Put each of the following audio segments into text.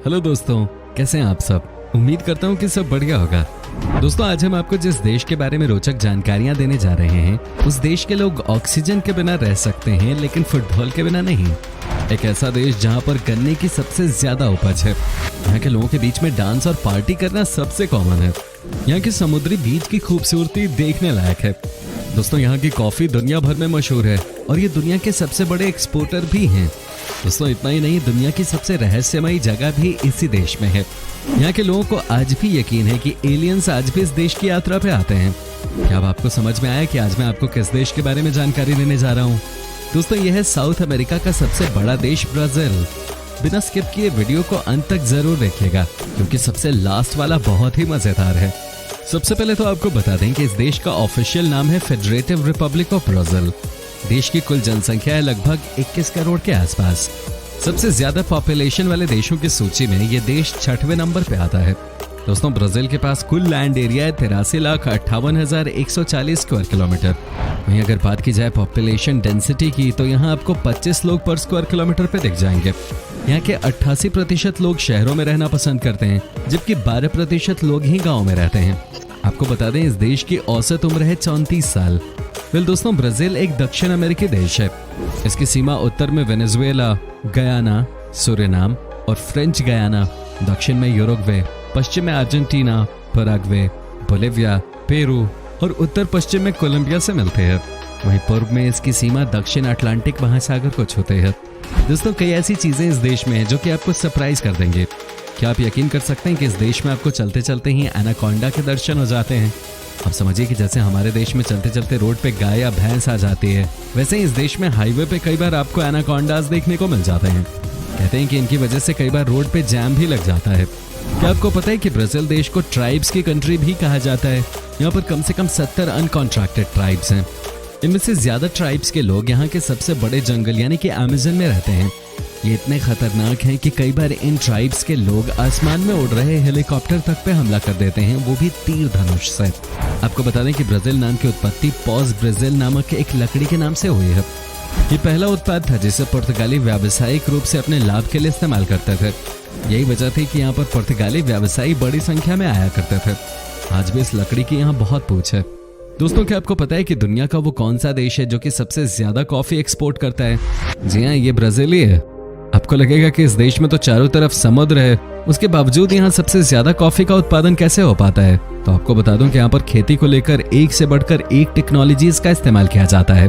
Hello दोस्तों, कैसे हैं आप सब। उम्मीद करता हूँ कि सब बढ़िया होगा। दोस्तों, आज हम आपको जिस देश के बारे में रोचक जानकारियां देने जा रहे हैं, उस देश के लोग ऑक्सीजन के बिना रह सकते हैं लेकिन फुटबॉल के बिना नहीं। एक ऐसा देश जहां पर गन्ने की सबसे ज्यादा उपज है। यहाँ के लोगों के बीच में डांस और पार्टी करना सबसे कॉमन है। यहाँ की समुद्री बीच की खूबसूरती देखने लायक है। दोस्तों, यहाँ की कॉफी दुनिया भर में मशहूर है और ये दुनिया के सबसे बड़े एक्सपोर्टर भी हैं। दोस्तों, इतना ही नहीं, दुनिया की सबसे रहस्यमयी जगह भी इसी देश में है। यहाँ के लोगों को आज भी यकीन है कि एलियंस आज भी इस देश की यात्रा पे आते हैं। क्या अब आपको समझ में आया कि आज मैं आपको किस देश के बारे में जानकारी देने जा रहा हूँ। दोस्तों, यह है साउथ अमेरिका का सबसे बड़ा देश ब्राजील। बिना स्किप किए वीडियो को अंत तक जरूर देखिएगा, क्योंकि सबसे लास्ट वाला बहुत ही मजेदार है। सबसे पहले तो आपको बता दें कि इस देश का ऑफिशियल नाम है फेडरेटिव रिपब्लिक ऑफ ब्राजील। देश की कुल जनसंख्या है लगभग 21 करोड़ के आसपास। सबसे ज्यादा पॉपुलेशन वाले देशों की सूची में ये देश 6वें नंबर पे आता है। दोस्तों, ब्राजील के पास कुल लैंड एरिया है 83,58,140 स्क्वायर किलोमीटर। वहीं अगर बात की जाए पॉपुलेशन डेंसिटी की, तो यहाँ आपको 25 लोग पर स्क्वायर किलोमीटर पे दिख जाएंगे। यहाँ के 88% लोग शहरों में रहना पसंद करते हैं, जबकि 12% लोग ही गाँव में रहते हैं। आपको बता दें, इस देश की औसत उम्र है 34 साल। दोस्तों, ब्राजील एक दक्षिण अमेरिकी देश है। इसकी सीमा उत्तर में वेनेजुएला, गयाना, सुरिनाम और फ्रेंच गयाना, दक्षिण में यूरुग्वे, पश्चिम में अर्जेंटीना, पैराग्वे, बोलिविया, पेरू और उत्तर पश्चिम में कोलंबिया से मिलते हैं। वहीं पूर्व में इसकी सीमा दक्षिण अटलांटिक महासागर को छूते हैं। दोस्तों, कई ऐसी चीजें इस देश में हैं जो कि आपको सरप्राइज कर देंगे। क्या आप यकीन कर सकते हैं कि इस देश में आपको चलते चलते ही एनाकोंडा के दर्शन हो जाते हैं। अब समझिए कि जैसे हमारे देश में चलते चलते रोड पे गाय या भैंस आ जाती है, वैसे ही इस देश में हाईवे पे कई बार आपको एनाकोंडास देखने को मिल जाते हैं। कहते हैं कि इनकी वजह से कई बार रोड पे जैम भी लग जाता है। क्या आपको पता है कि ब्राजील देश को ट्राइब्स की कंट्री भी कहा जाता है। यहाँ पर कम से कम 70 अनकॉन्ट्रैक्टेड ट्राइब्स हैं। इनमें से ज्यादा ट्राइब्स के लोग यहाँ के सबसे बड़े जंगल यानी कि अमेज़न में रहते हैं। ये इतने खतरनाक हैं कि कई बार इन ट्राइब्स के लोग आसमान में उड़ रहे हेलीकॉप्टर तक पे हमला कर देते हैं, वो भी तीर धनुष से। आपको बता दें कि ब्राजील नाम की उत्पत्ति पॉज ब्राजील नामक एक लकड़ी के नाम से हुई है। ये पहला उत्पाद था जिसे पुर्तगाली व्यावसायिक रूप से अपने लाभ के लिए इस्तेमाल करते थे। यही वजह थी कि यहाँ पर पुर्तगाली व्यवसायी बड़ी संख्या में आया करते थे। आज भी इस लकड़ी की यहाँ बहुत पूछ है। दोस्तों, क्या आपको पता है कि दुनिया का वो कौन सा देश है जो कि सबसे ज्यादा कॉफी एक्सपोर्ट करता है? जी हाँ, ये ब्राजील ही है। आपको लगेगा कि इस देश में तो चारों तरफ समुद्र है, उसके बावजूद यहाँ सबसे ज्यादा कॉफी का उत्पादन कैसे हो पाता है? तो आपको बता दूं कि यहाँ पर खेती को लेकर एक से बढ़कर एक टेक्नोलॉजीज का इस्तेमाल किया जाता है।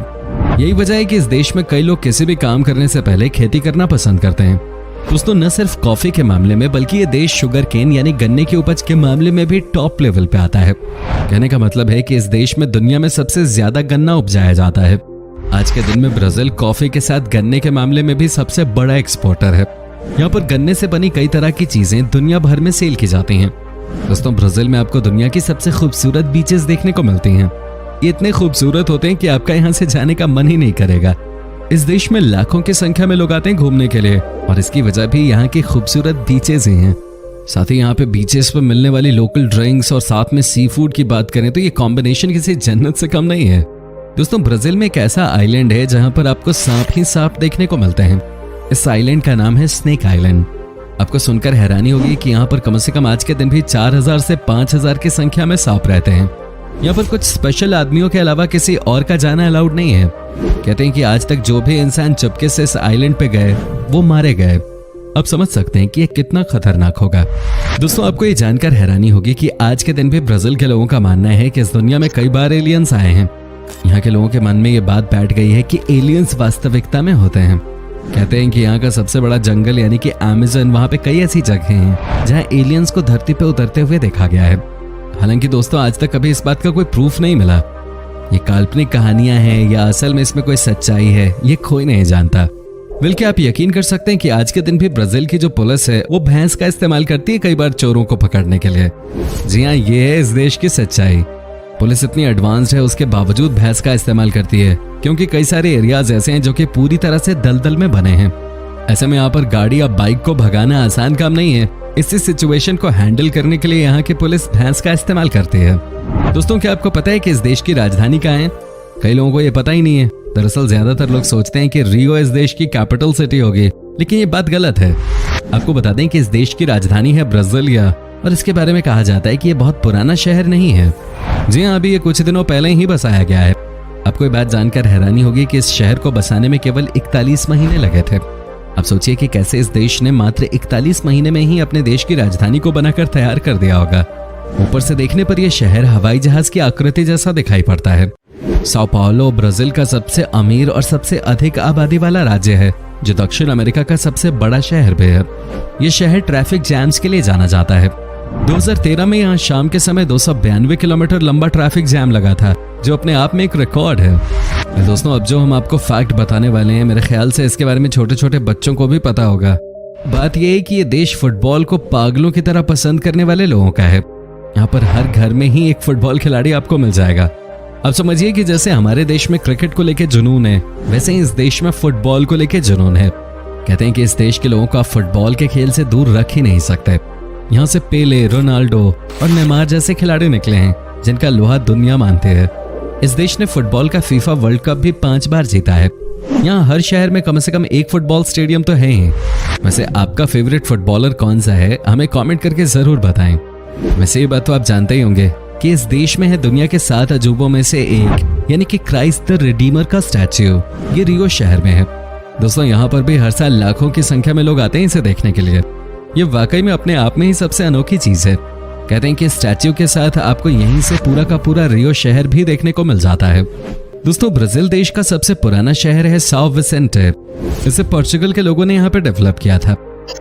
यही वजह है कि इस देश में कई लोग किसी भी काम करने से पहले खेती करना पसंद करते हैं। दोस्तों, न सिर्फ कॉफी के मामले में बल्कि ये देश शुगर केन यानी गन्ने की उपज के मामले में भी टॉप लेवल पे आता है। कहने का मतलब है कि इस देश में दुनिया में सबसे ज्यादा गन्ना उपजाया जाता है। आज के दिन में ब्राजील कॉफी के साथ गन्ने के मामले में भी सबसे बड़ा एक्सपोर्टर है। यहाँ पर गन्ने से बनी कई तरह की चीजें दुनिया भर में सेल की जाती हैं। दोस्तों, ब्राजील में आपको दुनिया की सबसे खूबसूरत बीचेस देखने को मिलती हैं। ये इतने खूबसूरत होते हैं कि आपका यहाँ से जाने का मन ही नहीं करेगा। इस देश में लाखों की संख्या में लोग आते हैं घूमने के लिए, और इसकी वजह भी यहाँ की खूबसूरत बीचेस ही हैं। साथ ही यहाँ पे बीचेस पर मिलने वाली लोकल ड्रिंक्स और साथ में सी फूड की बात करें तो ये कॉम्बिनेशन किसी जन्नत से कम नहीं है। दोस्तों, ब्राजील में एक ऐसा आइलैंड है जहां पर आपको सांप ही सांप देखने को मिलते हैं। इस आइलैंड का नाम है स्नेक आइलैंड। आपको सुनकर हैरानी होगी कि यहाँ पर कम से कम आज के दिन भी 4000 से 5000 की संख्या में सांप रहते हैं। यहाँ पर कुछ स्पेशल आदमियों के अलावा किसी और का जाना अलाउड नहीं है। कहते हैं कि आज तक जो भी इंसान चुपके से इस आइलैंड पे गए वो मारे गए। अब समझ सकते हैं कि ये कितना खतरनाक होगा। दोस्तों, आपको ये जानकर हैरानी होगी कि आज के दिन भी ब्राजील के लोगों का मानना है कि इस दुनिया में कई बार एलियंस आए हैं। यहाँ के लोगों के मन में ये बात बैठ गई है कि एलियंस वास्तविकता में होते हैं। कहते हैं कि यहाँ का सबसे बड़ा जंगल यानी कि अमेज़न, वहाँ पे कई ऐसी जगह हैं जहाँ एलियंस को धरती पे उतरते हुए देखा गया है। हालांकि दोस्तों, आज तक कभी इस बात का कोई प्रूफ नहीं मिला। ये काल्पनिक कहानियां हैं या असल में इसमें कोई सच्चाई है, ये कोई नहीं जानता। बल्कि आप यकीन कर सकते हैं कि आज के दिन भी ब्राजील की जो पुलिस है वो भैंस का इस्तेमाल करती है कई बार चोरों को पकड़ने के लिए। जी हाँ, ये है इस देश की सच्चाई। पुलिस इतनी एडवांस्ड है, उसके बावजूद भैंस का इस्तेमाल करती है, क्योंकि कई सारे एरियाज ऐसे हैं जो कि पूरी तरह से दलदल में बने हैं। ऐसे में यहाँ पर गाड़ी या बाइक को भगाना आसान काम नहीं है। इसी सिचुएशन को हैंडल करने के लिए यहाँ की पुलिस भैंस का इस्तेमाल करती है। दोस्तों, क्या आपको पता है कि इस देश की राजधानी कहाँ है? कई लोगों को ये पता ही नहीं है। दरअसल ज्यादातर लोग सोचते हैं कि रियो इस देश की कैपिटल सिटी होगी, लेकिन ये बात गलत है। आपको बता दें कि इस देश की राजधानी है ब्राजीलिया और इसके बारे में कहा जाता है कि ये बहुत पुराना शहर नहीं है। जी हाँ, अभी ये कुछ दिनों पहले ही बसाया गया है। आपको ये बात जानकर हैरानी होगी कि इस शहर को बसाने में केवल 41 महीने लगे थे। अब सोचिए कि कैसे इस देश ने मात्र 41 महीने में ही अपने देश की राजधानी को बनाकर तैयार कर दिया होगा। ऊपर से देखने पर यह शहर हवाई जहाज की आकृति जैसा दिखाई पड़ता है। साओ पाउलो ब्राजील का सबसे अमीर और सबसे अधिक आबादी वाला राज्य है, जो दक्षिण अमेरिका का सबसे बड़ा शहर भी है। यह शहर ट्रैफिक जैम्स के लिए जाना जाता है। 2013 में यहाँ शाम के समय 292 किलोमीटर लंबा ट्रैफिक जैम लगा था, जो अपने आप में एक रिकॉर्ड है। दोस्तों, अब जो हम आपको फैक्ट बताने वाले हैं, मेरे ख्याल से इसके बारे में छोटे छोटे बच्चों को भी पता होगा। बात यह है कि ये देश फुटबॉल को पागलों की तरह पसंद करने वाले लोगों का है। यहाँ पर हर घर में ही एक फुटबॉल खिलाड़ी आपको मिल जाएगा। अब समझिए कि जैसे हमारे देश में क्रिकेट को लेकर जुनून है, वैसे ही इस देश में फुटबॉल को लेकर जुनून है। कहते हैं कि इस देश के लोगों को आप फुटबॉल के खेल से दूर रख ही नहीं सकते। यहाँ से पेले, रोनाल्डो और नेमार जैसे खिलाड़ी निकले हैं, जिनका लोहा दुनिया मानते हैं। इस देश ने फुटबॉल का फीफा वर्ल्ड कप भी 5 बार जीता है। यहाँ हर शहर में कम से कम एक फुटबॉल स्टेडियम तो है ही। वैसे आपका फेवरेट फुटबॉलर कौन सा है, हमें कमेंट करके जरूर बताएं। वैसे ये बात तो आप जानते ही होंगे कि इस देश में है दुनिया के 7 अजूबों में से एक, यानी कि क्राइस्ट द रिडीमर का स्टैच्यू। ये रियो शहर में है। दोस्तों, यहाँ पर भी हर साल लाखों की संख्या में लोग आते हैं इसे देखने के लिए। ये वाकई में अपने आप में ही सबसे अनोखी चीज है। कहते हैं कि स्टैच्यू के साथ आपको यहीं से पूरा का पूरा रियो शहर भी देखने को मिल जाता है। दोस्तों, ब्राजील देश का सबसे पुराना शहर है साओ विसेंटे। इसे पोर्चुगल के लोगों ने यहाँ पे डेवलप किया था।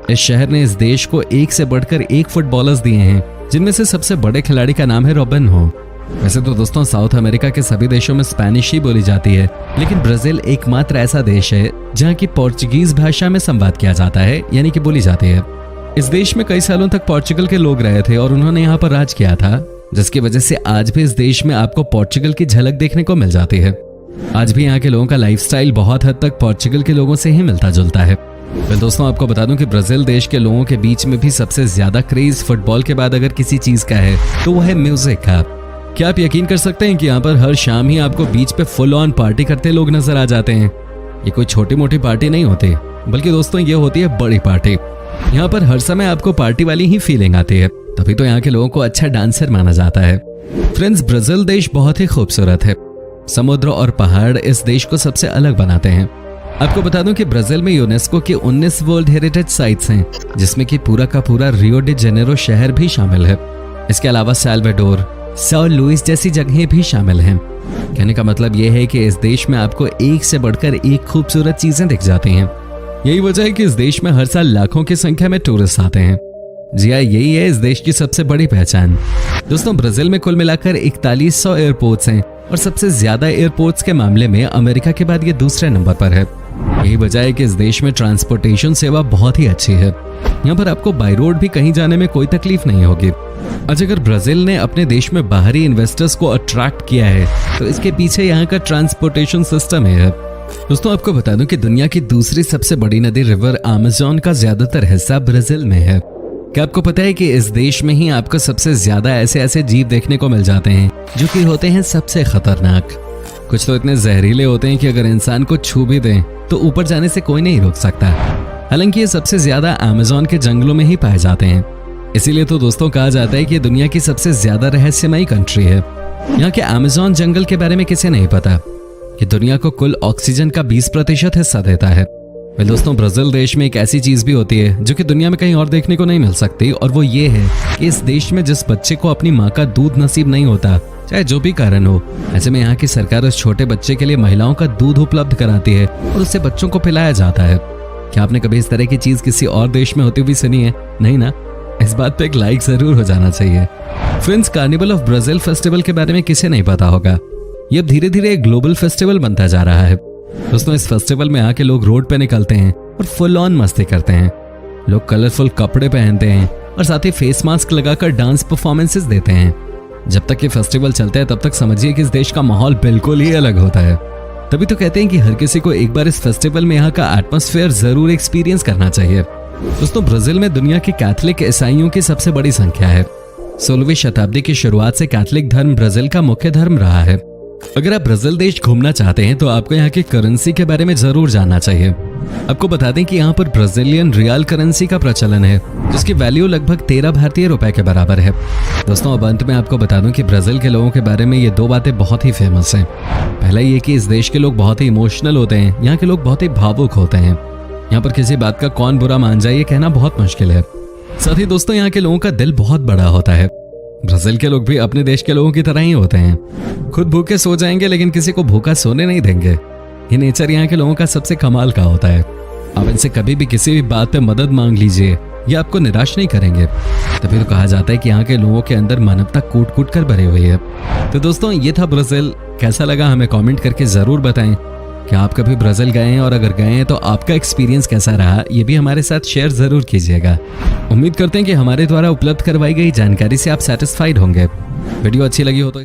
इस शहर ने इस देश को एक से बढ़कर एक फुटबॉलर्स दिए हैं, जिनमें से सबसे बड़े खिलाड़ी का नाम है रोबिन्हो। वैसे तो दोस्तों, साउथ अमेरिका के सभी देशों में स्पेनिश ही बोली जाती है, लेकिन ब्राजील एकमात्र ऐसा देश है जहाँ की पोर्चुगीज भाषा में संवाद किया जाता है, यानी कि बोली जाती है। इस देश में कई सालों तक पोर्चुगल के लोग रहे थे और उन्होंने यहाँ पर राज किया था, जिसकी वजह से आज भी इस देश में आपको पोर्चुगल की झलक देखने को मिल जाती है। आज भी यहाँ के लोगों का लाइफस्टाइल बहुत हद तक पोर्चुगल के लोगों से ही मिलता जुलता है। फिर दोस्तों, आपको बता दूं कि ब्राजील देश के लोगों के बीच में भी सबसे ज्यादा क्रेज फुटबॉल के बाद अगर किसी चीज का है तो वो है म्यूजिक का। क्या आप यकीन कर सकते हैं कि यहाँ पर हर शाम ही आपको बीच पे फुल ऑन पार्टी करते लोग नजर आ जाते हैं। ये कोई छोटी मोटी पार्टी नहीं होती, बल्कि दोस्तों ये होती है बड़ी पार्टी। यहाँ पर हर समय आपको पार्टी वाली ही फीलिंग आती है, तभी तो यहाँ के लोगों को अच्छा डांसर माना जाता है। फ्रेंड्स, ब्राजील देश बहुत ही खूबसूरत है। समुद्र और पहाड़ इस देश को सबसे अलग बनाते हैं। आपको बता दूं कि ब्राजील में यूनेस्को के 19 वर्ल्ड हेरिटेज साइट्स हैं, जिसमें कि पूरा का पूरा रियो डी जेनेरो शहर भी शामिल है। इसके अलावा साल्वाडोर, साओ लुइस जैसी जगहें भी शामिल हैं। कहने का मतलब यह है कि इस देश में आपको एक से बढ़कर एक खूबसूरत चीजें दिख जाती हैं। यही वजह है कि इस देश में हर साल लाखों की संख्या में टूरिस्ट आते हैं। जी हाँ, यही है इस देश की सबसे बड़ी पहचान। दोस्तों, ब्राजील में कुल मिलाकर 4100 एयरपोर्ट्स हैं और सबसे ज्यादा एयरपोर्ट्स के मामले में अमेरिका के बाद ये दूसरे नंबर पर है। यही वजह है कि इस देश में ट्रांसपोर्टेशन सेवा बहुत ही अच्छी है। यहाँ पर आपको बाई रोड भी कहीं जाने में कोई तकलीफ नहीं होगी। आज अगर ब्राजील ने अपने देश में बाहरी इन्वेस्टर्स को अट्रैक्ट किया है तो इसके पीछे यहाँ का ट्रांसपोर्टेशन सिस्टम है। दोस्तों, आपको बता दूं कि दुनिया की दूसरी सबसे बड़ी नदी रिवर अमेज़न का ज्यादातर हिस्सा ब्राजील में है। क्या आपको पता है कि इस देश में ही आपको सबसे ज्यादा ऐसे जीव देखने को मिल जाते हैं जो कि होते हैं सबसे खतरनाक। कुछ तो इतने जहरीले होते हैं कि अगर इंसान को छू भी दें तो ऊपर जाने से कोई नहीं रोक सकता। हालांकि ये सबसे ज्यादा अमेज़न के जंगलों में ही पाए जाते हैं। इसीलिए तो दोस्तों कहा जाता है कि दुनिया की सबसे ज्यादा रहस्यमयी कंट्री है। यहाँ के अमेज़न जंगल के बारे में किसे नहीं पता कि दुनिया को कुल ऑक्सीजन का 20% हिस्सा देता है। वेल दोस्तों, ब्राजील देश में एक ऐसी चीज भी होती है जो कि दुनिया में कहीं और देखने को नहीं मिल सकती, और वो ये है कि इस देश में जिस बच्चे को अपनी माँ का दूध नसीब नहीं होता, चाहे जो भी कारण हो, ऐसे में यहाँ की सरकार उस छोटे बच्चे के लिए महिलाओं का दूध उपलब्ध कराती है और उससे बच्चों को पिलाया जाता है। क्या आपने कभी इस तरह की चीज किसी और देश में होती हुई सुनी है? नहीं ना? इस बात पे एक लाइक जरूर हो जाना चाहिए। Friends, carnival of Brazil festival के बारे में किसे नहीं पता होगा। ये अब धीरे धीरे एक ग्लोबल फेस्टिवल बनता जा रहा है। दोस्तों, इस फेस्टिवल में आके लोग रोड पे निकलते हैं और फुल ऑन मस्ती करते हैं। लोग कलरफुल कपड़े पहनते हैं और साथ ही फेस मास्क लगाकर डांस परफॉर्मेंसेस देते हैं। जब तक ये फेस्टिवल चलता है तब तक समझिए कि इस देश का माहौल बिल्कुल ही अलग होता है। तभी तो कहते हैं कि हर किसी को एक बार इस फेस्टिवल में यहाँ का एटमॉस्फेयर जरूर एक्सपीरियंस करना चाहिए। दोस्तों, ब्राजील में दुनिया के कैथोलिक ईसाइयों की सबसे बड़ी संख्या है। 16वीं शताब्दी की शुरुआत से कैथोलिक धर्म ब्राजील का मुख्य धर्म रहा है। अगर आप ब्राजील देश घूमना चाहते हैं तो आपको यहाँ की करेंसी के बारे में जरूर जानना चाहिए। आपको बता दें कि यहाँ पर ब्राजीलियन रियल करेंसी का प्रचलन है, जिसकी वैल्यू लगभग 13 भारतीय रुपए के बराबर है। दोस्तों, अब अंत में आपको बता दूं कि ब्राजील के लोगों के बारे में ये 2 बातें बहुत ही फेमस हैं। पहला ये कि इस देश के लोग बहुत ही इमोशनल होते हैं, यहाँ के लोग बहुत ही भावुक होते हैं। यहाँ पर किसी बात का कौन बुरा मान जाए ये कहना बहुत मुश्किल है। साथ ही दोस्तों, यहाँ के लोगों का दिल बहुत बड़ा होता है। ब्राजील के लोग भी अपने देश के लोगों की तरह ही होते हैं। खुद भूखे सो जाएंगे लेकिन किसी को भूखा सोने नहीं देंगे। ये नेचर यहाँ के लोगों का सबसे कमाल का होता है। आप इनसे कभी भी किसी भी बात पे मदद मांग लीजिए, ये आपको निराश नहीं करेंगे। तभी तो कहा जाता है कि यहाँ के लोगों के अंदर मानवता कूट कूट कर भरी हुई है। तो दोस्तों, ये था ब्राजील। कैसा लगा हमें कमेंट करके जरूर बताएं। क्या आप कभी ब्राजील गए हैं, और अगर गए हैं तो आपका एक्सपीरियंस कैसा रहा, ये भी हमारे साथ शेयर जरूर कीजिएगा। उम्मीद करते हैं कि हमारे द्वारा उपलब्ध करवाई गई जानकारी से आप सेटिस्फाइड होंगे। वीडियो अच्छी लगी हो तो